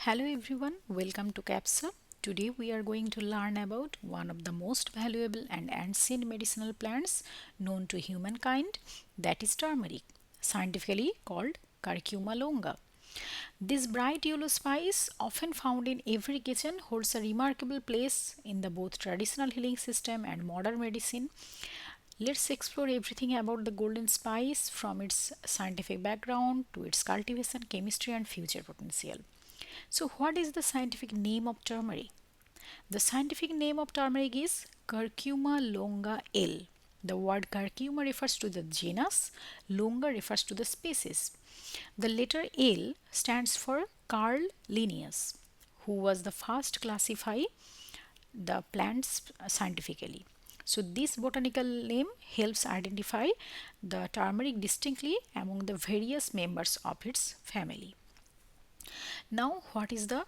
Hello everyone, welcome to Capsule. Today we are going to learn about one of the most valuable and ancient medicinal plants known to humankind, that is turmeric, scientifically called Curcuma longa. This bright yellow spice, often found in every kitchen, holds a remarkable place in the both traditional healing system and modern medicine. Let's explore everything about the golden spice from its scientific background to its cultivation, chemistry, and future potential. So, what is the scientific name of turmeric? The scientific name of turmeric is Curcuma longa L. The word curcuma refers to the genus, longa refers to the species. The letter L stands for Carl Linnaeus, who was the first to classify the plants scientifically. So, this botanical name helps identify the turmeric distinctly among the various members of its family. Now, what is the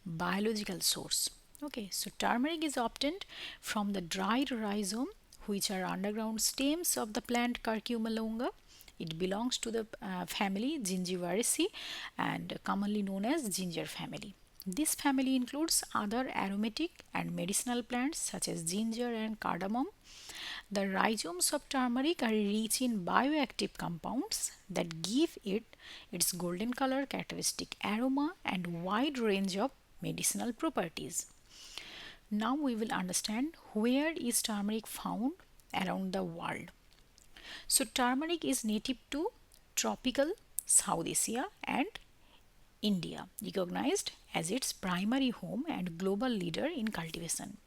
biological source? Okay, so turmeric is obtained from the dried rhizome, which are underground stems of the plant Curcuma longa. It belongs to the family Zingiberaceae and commonly known as ginger family. This family includes other aromatic and medicinal plants such as ginger and cardamom. The rhizomes of turmeric are rich in bioactive compounds that give it its golden color, characteristic aroma, and wide range of medicinal properties. Now we will understand where is turmeric found around the world. So turmeric is native to tropical South Asia and India, recognized as its primary home and global leader in cultivation.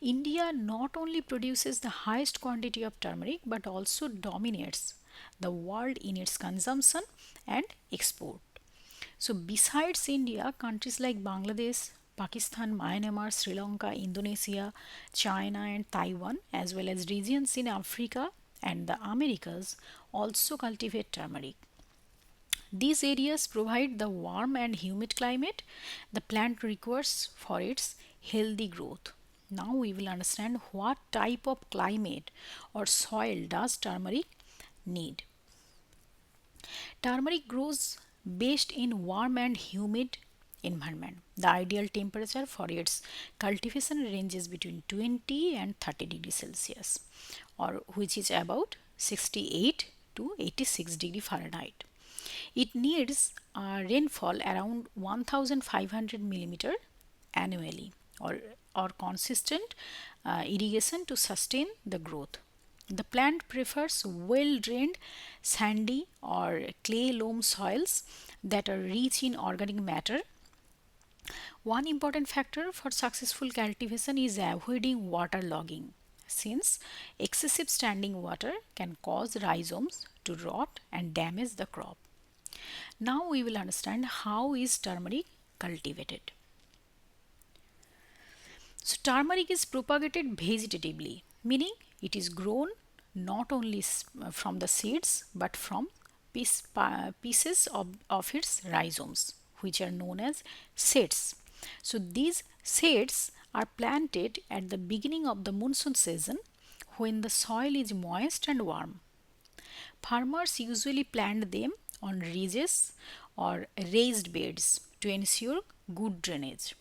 India not only produces the highest quantity of turmeric but also dominates the world in its consumption and export. So, besides India, countries like Bangladesh, Pakistan, Myanmar, Sri Lanka, Indonesia, China, and Taiwan, as well as regions in Africa and the Americas, also cultivate turmeric. These areas provide the warm and humid climate the plant requires for its healthy growth. Now we will understand what type of climate or soil does turmeric need. Turmeric grows best in warm and humid environment. The ideal temperature for its cultivation ranges between 20 and 30 degrees Celsius, or which is about 68 to 86 degree Fahrenheit. It needs rainfall around 1500 millimeter annually, or consistent irrigation to sustain the growth. The plant prefers well drained, sandy, or clay loam soils that are rich in organic matter. One important factor for successful cultivation is avoiding waterlogging, since excessive standing water can cause rhizomes to rot and damage the crop. Now we will understand how is turmeric cultivated. So turmeric is propagated vegetatively, meaning it is grown not only from the seeds but from pieces of its rhizomes, which are known as seeds. So these seeds are planted at the beginning of the monsoon season when the soil is moist and warm. Farmers usually plant them on ridges or raised beds to ensure good drainage.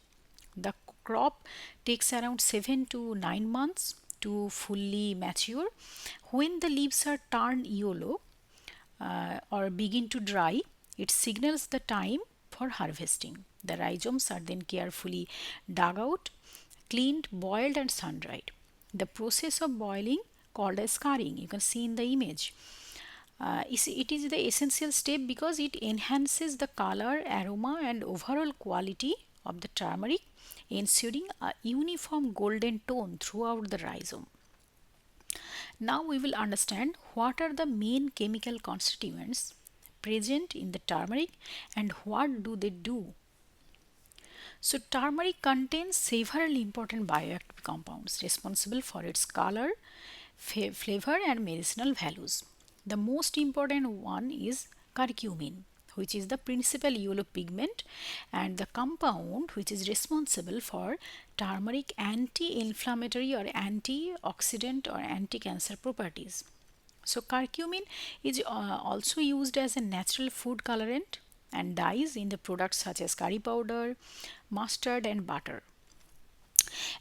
The crop takes around 7 to 9 months to fully mature. When the leaves are turned yellow or begin to dry, it signals the time for harvesting. The rhizomes are then carefully dug out, cleaned, boiled, and sun dried. The process of boiling, called as scarring, you can see in the image. It is the essential step because it enhances the color, aroma, and overall quality of the turmeric, ensuring a uniform golden tone throughout the rhizome. Now we will understand what are the main chemical constituents present in the turmeric and what do they do. So turmeric contains several important bioactive compounds responsible for its color, flavor, and medicinal values. The most important one is curcumin, which is the principal yellow pigment and the compound which is responsible for turmeric anti-inflammatory or antioxidant or anti-cancer properties. So curcumin is also used as a natural food colorant and dyes in the products such as curry powder, mustard, and butter.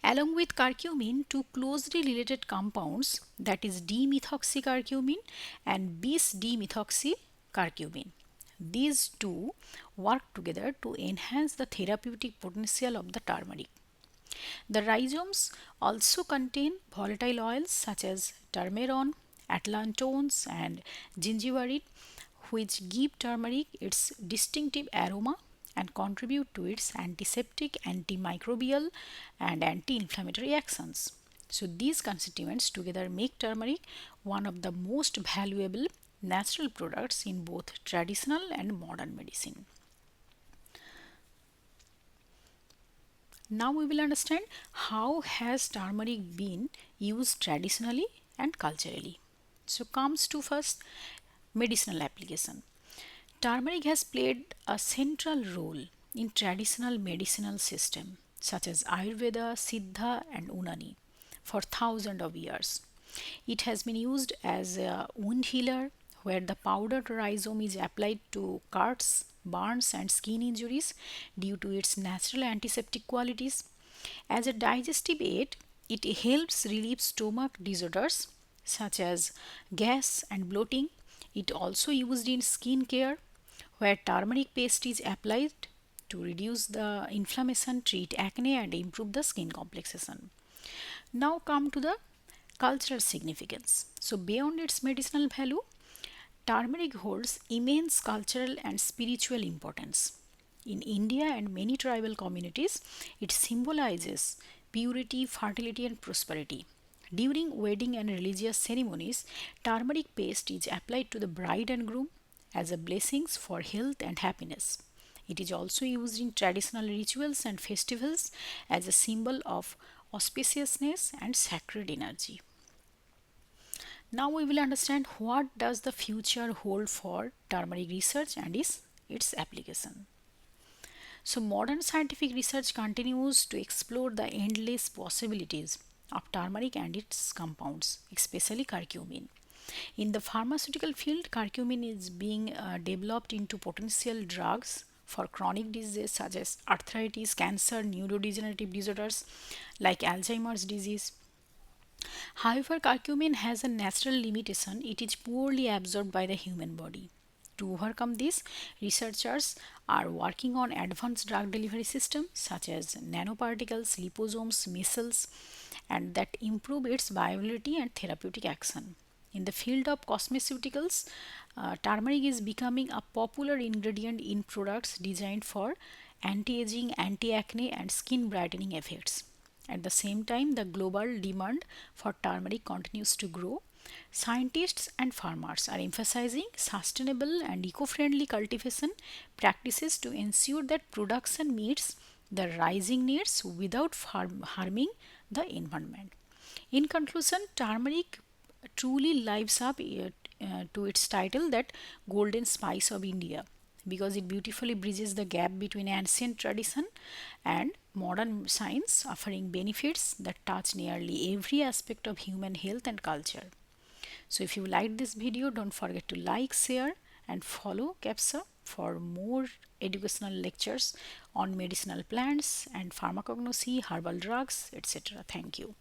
Along with curcumin, two closely related compounds, that is Demethoxycurcumin and Bisdemethoxycurcumin. These two work together to enhance the therapeutic potential of the turmeric. The rhizomes also contain volatile oils such as Turmerone, Atlantones, and Zingiberene, which give turmeric its distinctive aroma and contribute to its antiseptic, antimicrobial, and anti inflammatory actions. So, these constituents together make turmeric one of the most valuable natural products in both traditional and modern medicine. Now we will understand how has turmeric been used traditionally and culturally. So comes to first medicinal application. Turmeric has played a central role in traditional medicinal system such as Ayurveda, Siddha and Unani for thousands of years. It has been used as a wound healer where the powdered rhizome is applied to cuts, burns and skin injuries due to its natural antiseptic qualities. As a digestive aid, it helps relieve stomach disorders such as gas and bloating. It also used in skin care where turmeric paste is applied to reduce the inflammation, treat acne and improve the skin complexation. Now come to the cultural significance. So beyond its medicinal value, turmeric holds immense cultural and spiritual importance. In India and many tribal communities, it symbolizes purity, fertility, and prosperity. During wedding and religious ceremonies, turmeric paste is applied to the bride and groom as a blessings for health and happiness. It is also used in traditional rituals and festivals as a symbol of auspiciousness and sacred energy. Now we will understand what does the future hold for turmeric research and its application. So modern scientific research continues to explore the endless possibilities of turmeric and its compounds, especially curcumin. In the pharmaceutical field, curcumin is being developed into potential drugs for chronic diseases such as arthritis, cancer, neurodegenerative disorders like Alzheimer's disease. However, curcumin has a natural limitation, it is poorly absorbed by the human body. To overcome this, researchers are working on advanced drug delivery systems such as nanoparticles, liposomes, missiles, and that improve its viability and therapeutic action. In the field of cosmeceuticals, turmeric is becoming a popular ingredient in products designed for anti aging, anti acne, and skin brightening effects. At the same time, the global demand for turmeric continues to grow. Scientists and farmers are emphasizing sustainable and eco friendly cultivation practices to ensure that production meets the rising needs without harming the environment. In conclusion, turmeric truly lives up to its title that golden spice of India because it beautifully bridges the gap between ancient tradition and modern science, offering benefits that touch nearly every aspect of human health and culture. So if you liked this video, don't forget to like, share and follow CAPSA for more educational lectures on medicinal plants and pharmacognosy, herbal drugs, etc. Thank you.